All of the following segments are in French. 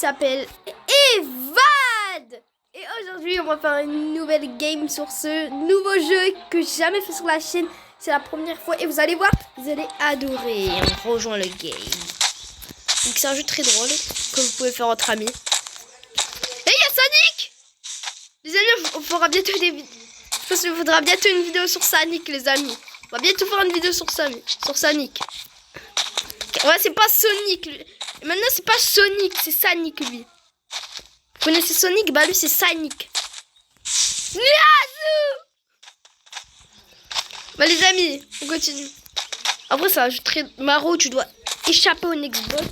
s'appelle Evad. Et aujourd'hui, on va faire une nouvelle game sur ce nouveau jeu que j'ai jamais fait sur la chaîne. C'est la première fois et vous allez voir, vous allez adorer. On rejoint le game. Donc c'est un jeu très drôle que vous pouvez faire entre amis. Et il y a Sonic. Les amis, on fera bientôt des vidéos. Je pense qu'il faudra bientôt une vidéo sur Sonic, les amis. On va bientôt faire une vidéo sur Sonic. Ouais, c'est pas Sonic. Maintenant, c'est pas Sonic, c'est Sonic, lui. Vous connaissez Sonic? Bah, lui, c'est Sonic. Bah, les amis, on continue. Après, c'est un jeu très marrant. Tu dois échapper au next bot.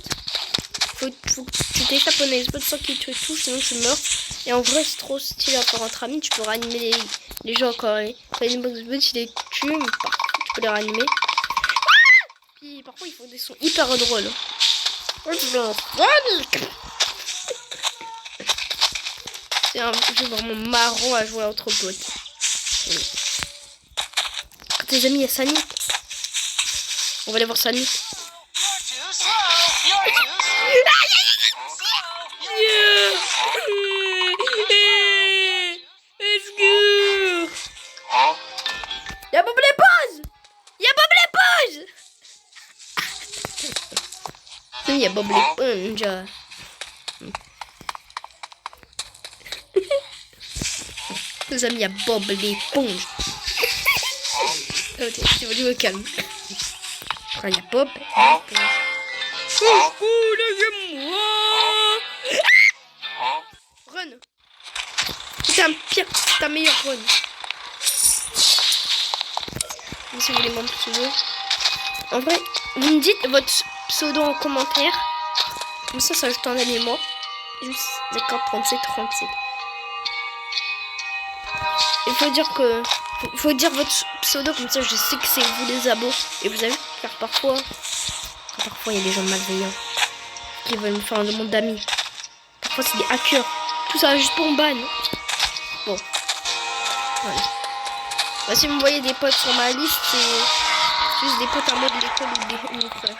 Faut que tu t'échappes au next bot sans qu'il te touche, sinon tu meurs. Et en vrai, c'est trop stylé à faire entre amis. Tu peux réanimer les gens quand les next bot, tu les tues. Mais parfois, tu peux les réanimer. Puis, parfois, ils font des sons hyper drôles. C'est un jeu vraiment marrant à jouer entre potes. Quand tes amis, il y a Sonic. On va aller voir Sonic. Let's go. Y'a Bob l'éponge. Y'a Bob l'éponge. Il y a Bob l'éponge. Les amis, il y a Bob l'éponge. Ok, tu vas jouer au calme. Il y a Bob l'éponge. Coucou, lâchez-moi. Run. C'est un meilleur run. Si vous voulez mon pseudo. En vrai, vous me dites votre pseudo en commentaire. Comme ça ajoute un élément. Juste d'accord, 37. Il faut dire que... Faut dire votre pseudo, comme ça je sais que c'est vous les abos. Et vous avez car parfois il y a des gens malveillants qui veulent me faire un demande d'amis. Parfois c'est des hackers. Tout ça juste pour me ban. Bon. Voilà. Bah, si vous voyez des potes sur ma liste, c'est juste des potes en mode l'école ou des frères.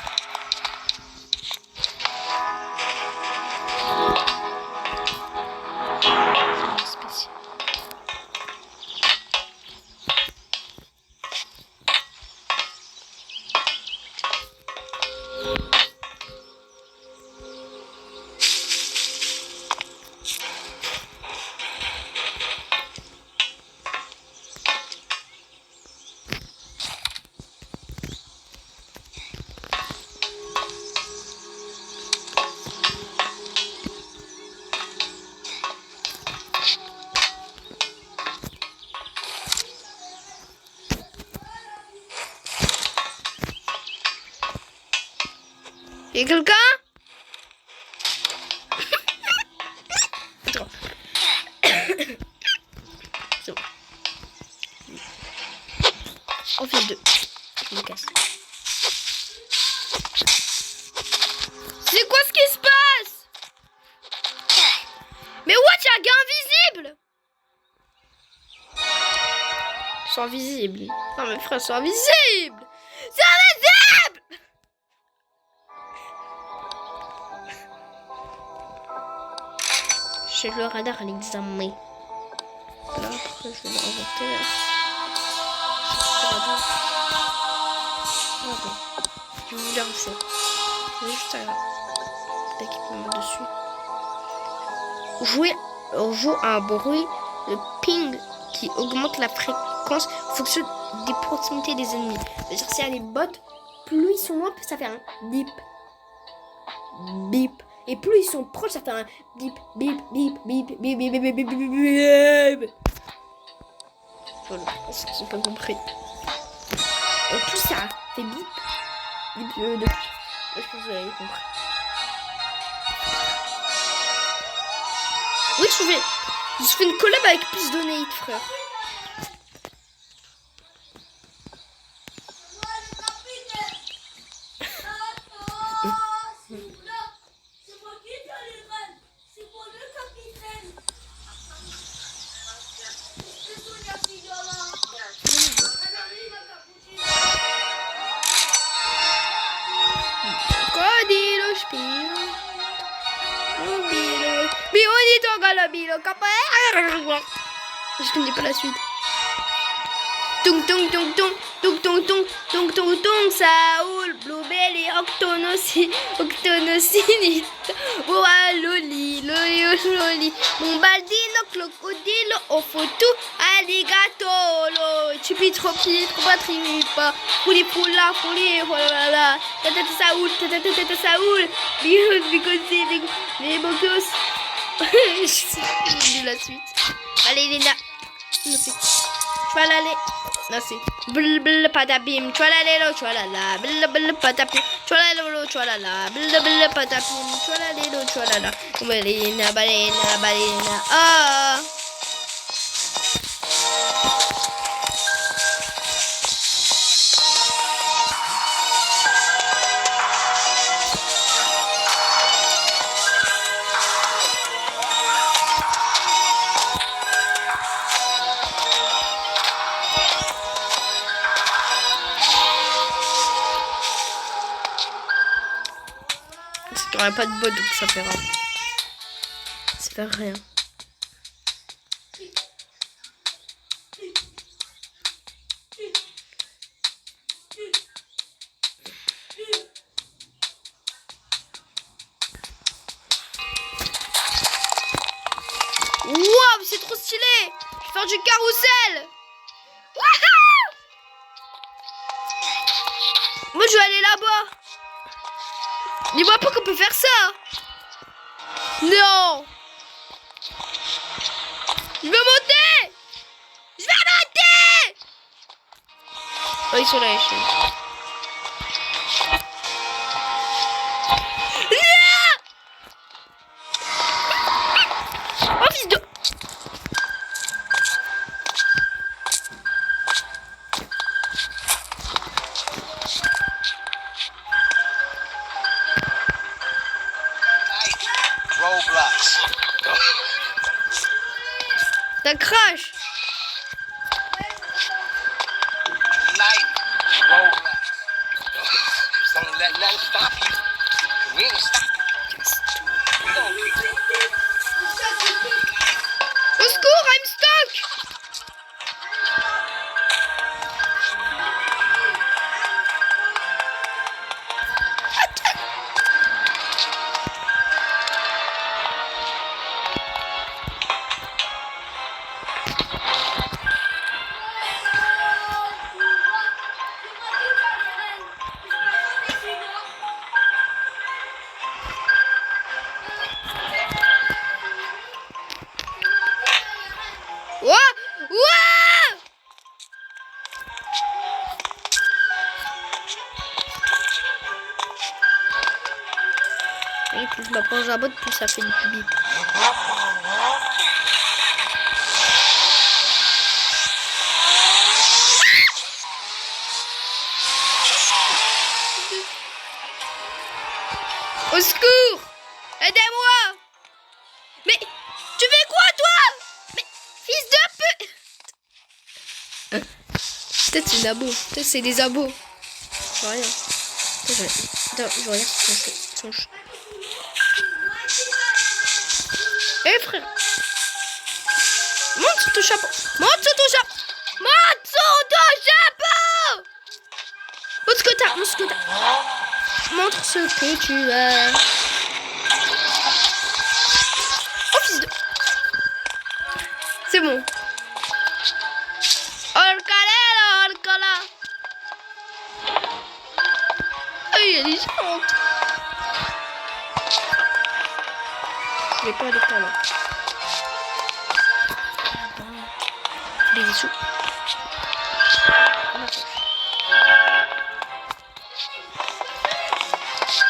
Y'a quelqu'un? Attends. C'est bon. On fait deux. Je me casse. C'est quoi ce qui se passe? Mais what? Y'a un gars invisible? Ils sont invisibles. Non, mes frères sont invisibles. C'est invisible! J'ai le radar à l'examen. Là, après, je vais l'inventer. Attends. Je vais vous dire où c'est. Je vais juste l'équipement dessus. On joue à un bruit de ping qui augmente la fréquence en fonction des proximités des ennemis. C'est-à-dire, si elle est botte, plus ils sont loin, plus ça fait un bip. Bip. Et plus ils sont proches, ça fait un bip, bip, bip, bip, bip, bip, bip, bip, bip, bip, bip. Voilà, je pense qu'ils n'ont pas compris. Et plus ça fait bip, bip de plus. Je pense que vous avez compris. Oui, je fais une collab avec plus donate, frère. Codilo spiel. lobby, le copain. Je connais pas la suite. Tung tung tung tung tung tung tung tung tung tung Saoul Blueberry Octonocinite Boa Loli Loli Loli Bombardino Crocodilo Ofotu Alligato Chupitropi Tropatripa Pouli Poula Pouli Voilà Tata Saoul Tata Saoul Because les bocos. Je sais la suite. Allez Lina. Merci. Tralala, non c'est bl bl patapim, tralala, tralala, bl bl patapim, tralala, tralala, bl bl patapim, tralala, tralala, balena, balena, balena, ah. Il n'y aura pas de bot donc ça fait rien. Ça fait rien. Wow, c'est trop stylé. Je vais faire du carrousel. Wouhou. Moi je vais aller là-bas. Dis-moi pas qu'on peut faire ça. Non. Je veux monter. Je vais monter. Oh, ils sont là, les chiens. Non. Oh, fils de... Ça crache. Au secours, I'm stuck. Et plus je m'approche d'un bot, plus ça fait du public. Au secours! Aidez-moi! Mais tu fais quoi toi? Mais fils de pute! Peut-être c'est une abo. Peut-être c'est des abos. Je vois rien. Je regarde son cheveu. Eh frère, monte sur ton chapeau. Monte sur ton chapeau. Monte sur ton chapeau. Montre ce que t'as. Montre ce que t'as. Montre ce que tu as. Oh fils de... C'est bon. Orcala. Oh, il y a des gens. Je vais pas aller par là. Les sous.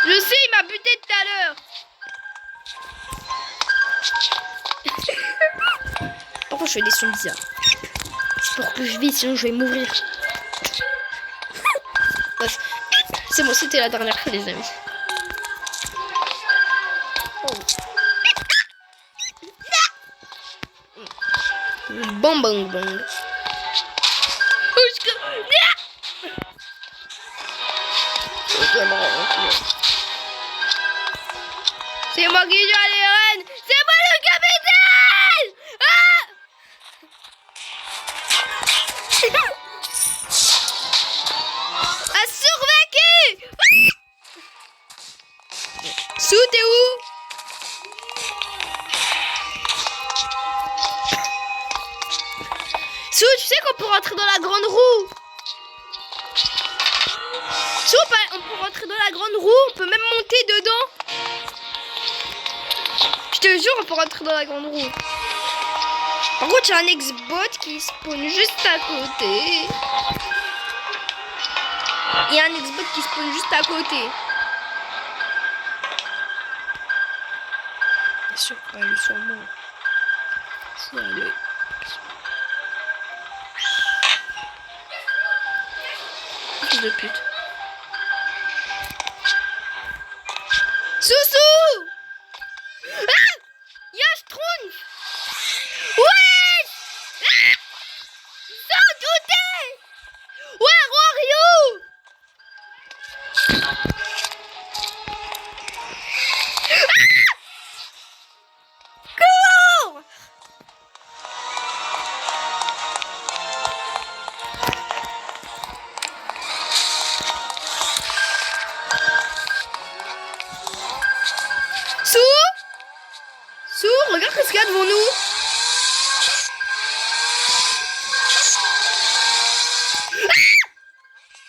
Je sais, il m'a buté tout à l'heure. Pourquoi je fais des sons bizarres? C'est pour que je vis, sinon je vais mourir. C'est bon, c'était la dernière fois, les amis. Bon, bon, bon. C'est moi qui joue à les reines. C'est moi le capitaine. on peut rentrer dans la grande roue. Si on peut rentrer dans la grande roue, on peut même monter dedans. Je te jure, on peut rentrer dans la grande roue. Par contre, il y a un ex-bot qui spawn juste à côté. Il y a un ex-bot qui spawn juste à côté. Bien sûr, elle est sur moi. Je vais aller. Fils de pute. Soussou! Ah! Yashtrouns! Ouais! Ah! Sans douter! Where are you? Cours! Regarde ce qu'il y a devant nous.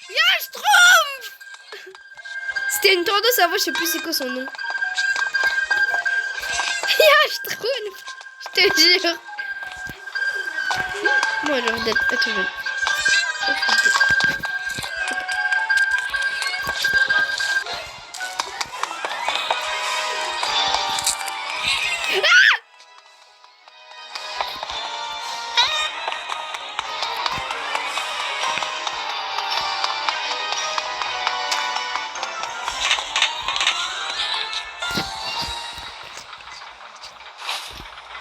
Yashtroumpf! C'était une tendance avant, je sais plus c'est quoi son nom. Yashtroumpf! Je te jure. Moi j'ai envie d'être... Attends,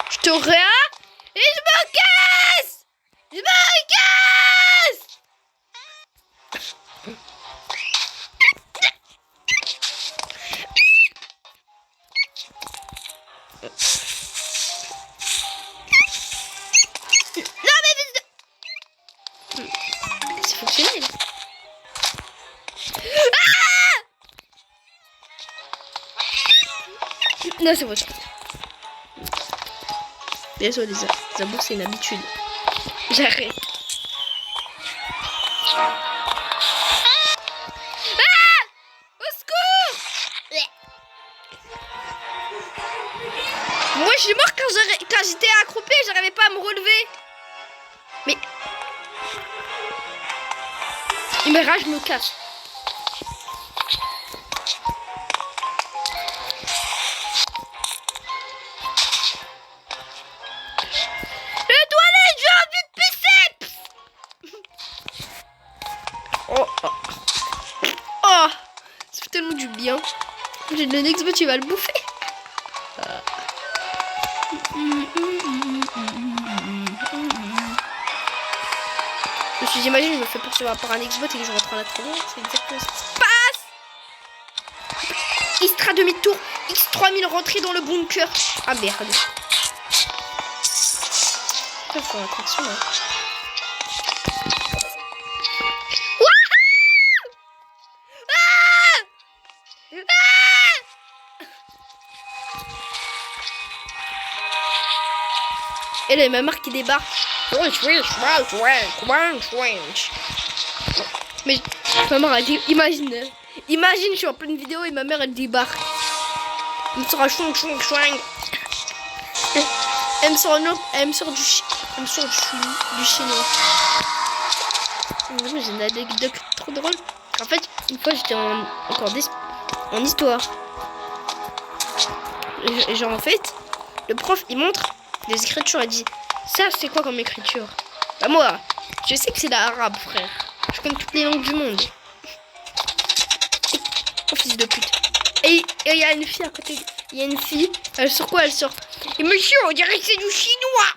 je te réa et je me casse. Je me casse. Non mais c'est fonctionnel. Ah! Non c'est bon. Désolé les amours, c'est une habitude. J'arrête. Ah! Au secours! Moi, je suis mort quand j'étais accroupi, j'arrivais pas à me relever. Mais... Il me rage, je me casse. Oh, ça fait tellement du bien. J'ai le next bot, il va le bouffer. Je me suis dit, imagine, je me fais poursuivre par un next bot et que je reprends la première. C'est exactement ce qui se passe. Istra demi-tour, X3000 rentré dans le bunker. Ah merde. Il faut attention là. Et là, il y a ma mère qui débarque. Mais ma mère a dit, imagine, je suis en pleine vidéo et ma mère elle débarque. Elle me sort un chouang. Elle me sort du chinois. J'ai une anecdote trop drôle. En fait, une fois j'étais en histoire. Et genre en fait, le prof il montre les écritures, elle dit ça c'est quoi comme écriture? Bah moi, je sais que c'est l'arabe frère. Je connais toutes les langues du monde. Oh fils de pute. Et il y a une fille à côté. Il y a une fille, elle sort quoi? Elle sort. Et monsieur, on dirait que c'est du chinois.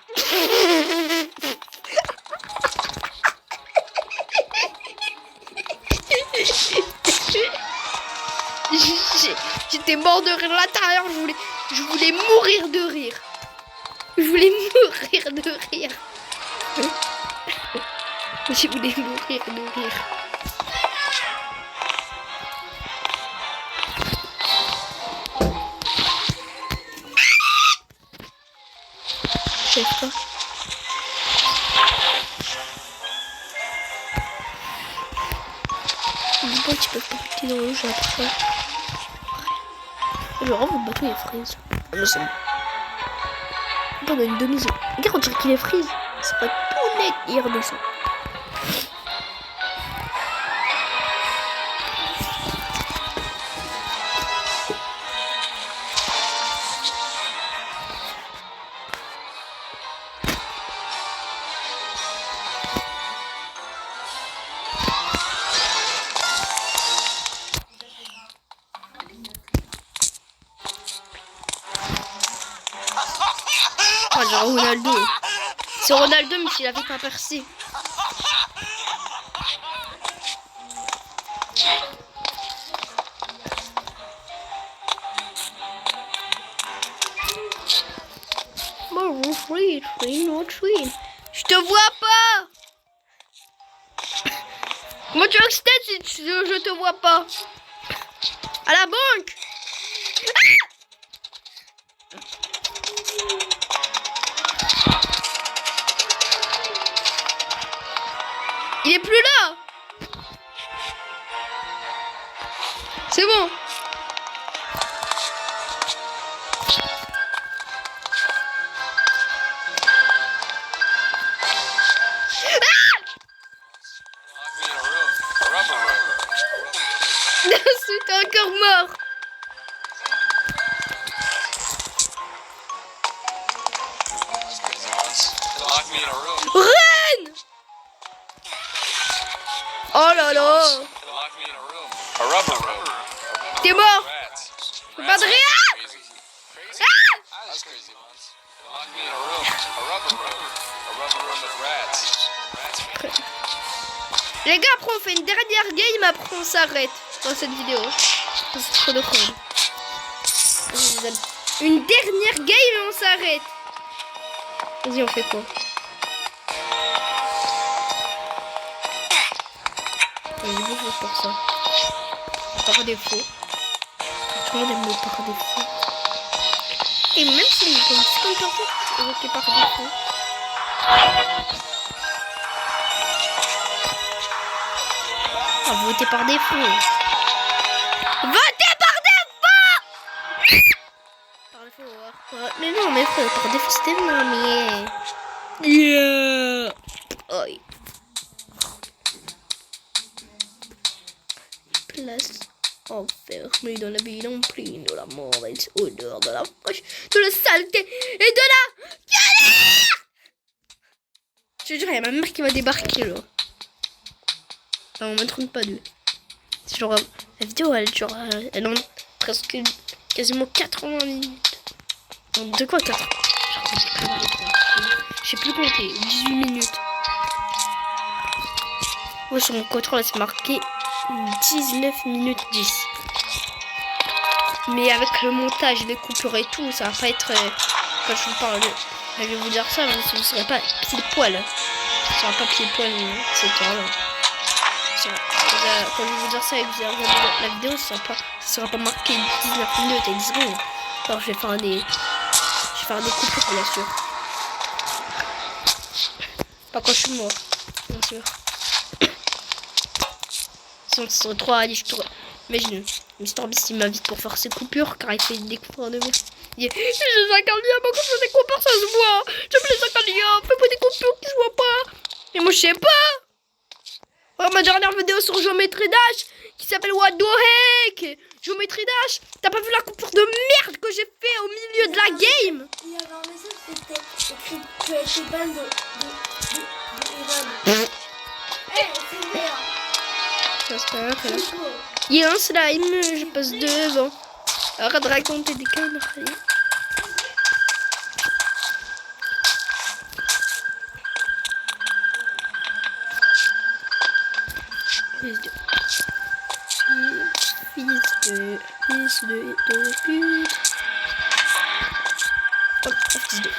J'étais mort de rire à l'intérieur, je voulais mourir de rire. Je voulais mourir de rire. Je voulais mourir de rire. Je sais pas. Non, j'ai appris. Genre, vous battez les fraises. Non, c'est bon. On a une demi-zone. Regarde, on dirait qu'il est freeze. C'est pas tout net. Il redescend. Oh, genre Ronaldo. C'est Ronaldo, mais s'il avait pas percé. Je te vois pas. Comment tu veux que je t'aide si je te vois pas? À la banque. Il est plus là. C'est bon. C'est encore mort. Run! Oh là là! T'es mort! Pas de rien! Les gars, après on fait une dernière game, après on s'arrête dans cette vidéo. C'est trop de con. Une dernière game et on s'arrête. Vas-y, on fait quoi? Pour ça. Par défaut. Tout le monde aime le par défaut. Et même si on est comme 50%, on est par défaut. Ah, votez par défaut. Votez par défaut. Par défaut, mais non, mais par défaut, c'était moi, mais... Yeah. Oi. Place enfermée dans la ville en pleine de la mauvaise odeur, de la fraîche, de la saleté et de la galère. Je te jure, il y a ma mère qui va débarquer là. Enfin, on ne me trompe pas d'eux. C'est genre, la vidéo elle en presque quasiment 80 minutes. De quoi 4? Je sais plus compter, 18 minutes. Moi sur mon contrôle c'est marqué 19 minutes 10. Mais avec le montage, les coupures et tout, ça va pas être... quand je vous parle, je vais vous dire ça, mais ce ne serait pas pile poil. Ce sera pas pile poil, c'est toi là. Quand je vais vous dire ça et que vous allez regarder la vidéo, ça sera pas marqué 19 minutes et 10 secondes. Alors je vais faire des coupures bien sûr. Pas quand je suis mort, bien sûr. Sinon ce serait trop addictif. Imagine, Mr Beast il m'invite pour faire ses coupures car il fait des coupures de moi. Il dit j'ai 50 liens, pourquoi je fais des coupures, ça se voit. J'ai plus 50 liens, fais-moi des coupures qui se voient pas. Et moi je sais pas. Oh, ma dernière vidéo sur Geometry Dash qui s'appelle What the Heck. Geometry Dash, t'as pas vu la coupure de merde que j'ai fait au milieu de la game? Il y avait un message qui était écrit tu as été ban de Ivan. Eh, c'est merde. Il y a un slime, je passe devant. Arrête de raconter des conneries. Fils de pute. Hop, fils de.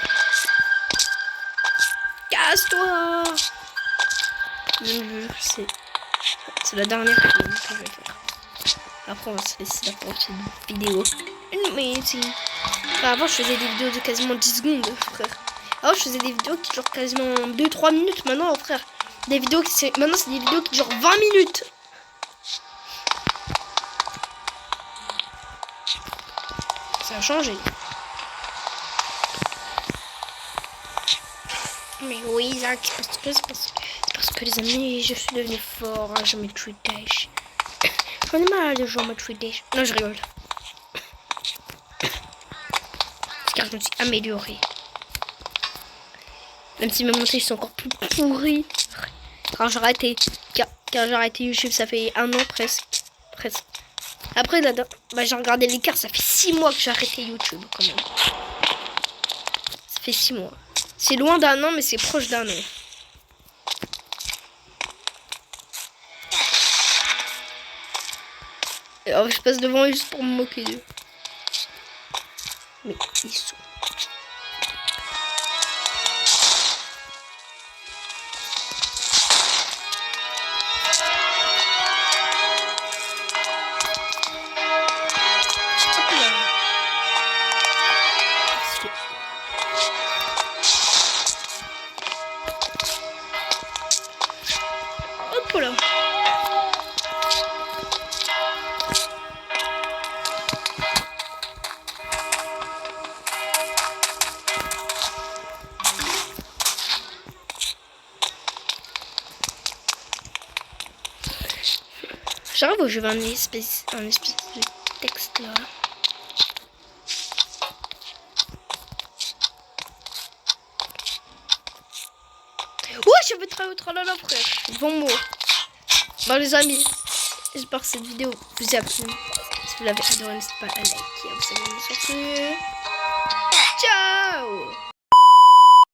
Casse-toi. C'est la dernière vidéo que je vais faire. Après on va se laisser la prochaine vidéo. Mais si. Enfin, avant je faisais des vidéos de quasiment 10 secondes, frère. Avant je faisais des vidéos qui durent quasiment 2-3 minutes. Maintenant, frère, maintenant c'est des vidéos qui durent 20 minutes. Ça a changé. Mais oui, Isaac, parce que les amis, je suis devenu fort à Geometry Dash. J'en ai marre de Geometry Dash. Non, je rigole. Car je me suis améliorée. Même si mes montages sont encore plus pourris. Car j'ai arrêté YouTube, ça fait 1 an presque. Après, là, j'ai regardé l'écart, ça fait 6 mois que j'ai arrêté YouTube quand même. Ça fait 6 mois. C'est loin d'1 an, mais c'est proche d'1 an. Et alors, je passe devant eux juste pour me moquer d'eux. Mais ils sont... Hop là. J'arrive où je vais un espèce de texte là. Ouais, je vais très autre là, frère. Devant moi. Bon, les amis, j'espère que cette vidéo vous a plu. Si vous l'avez adoré, n'hésitez pas à liker et à vous abonner sur ce. Ciao!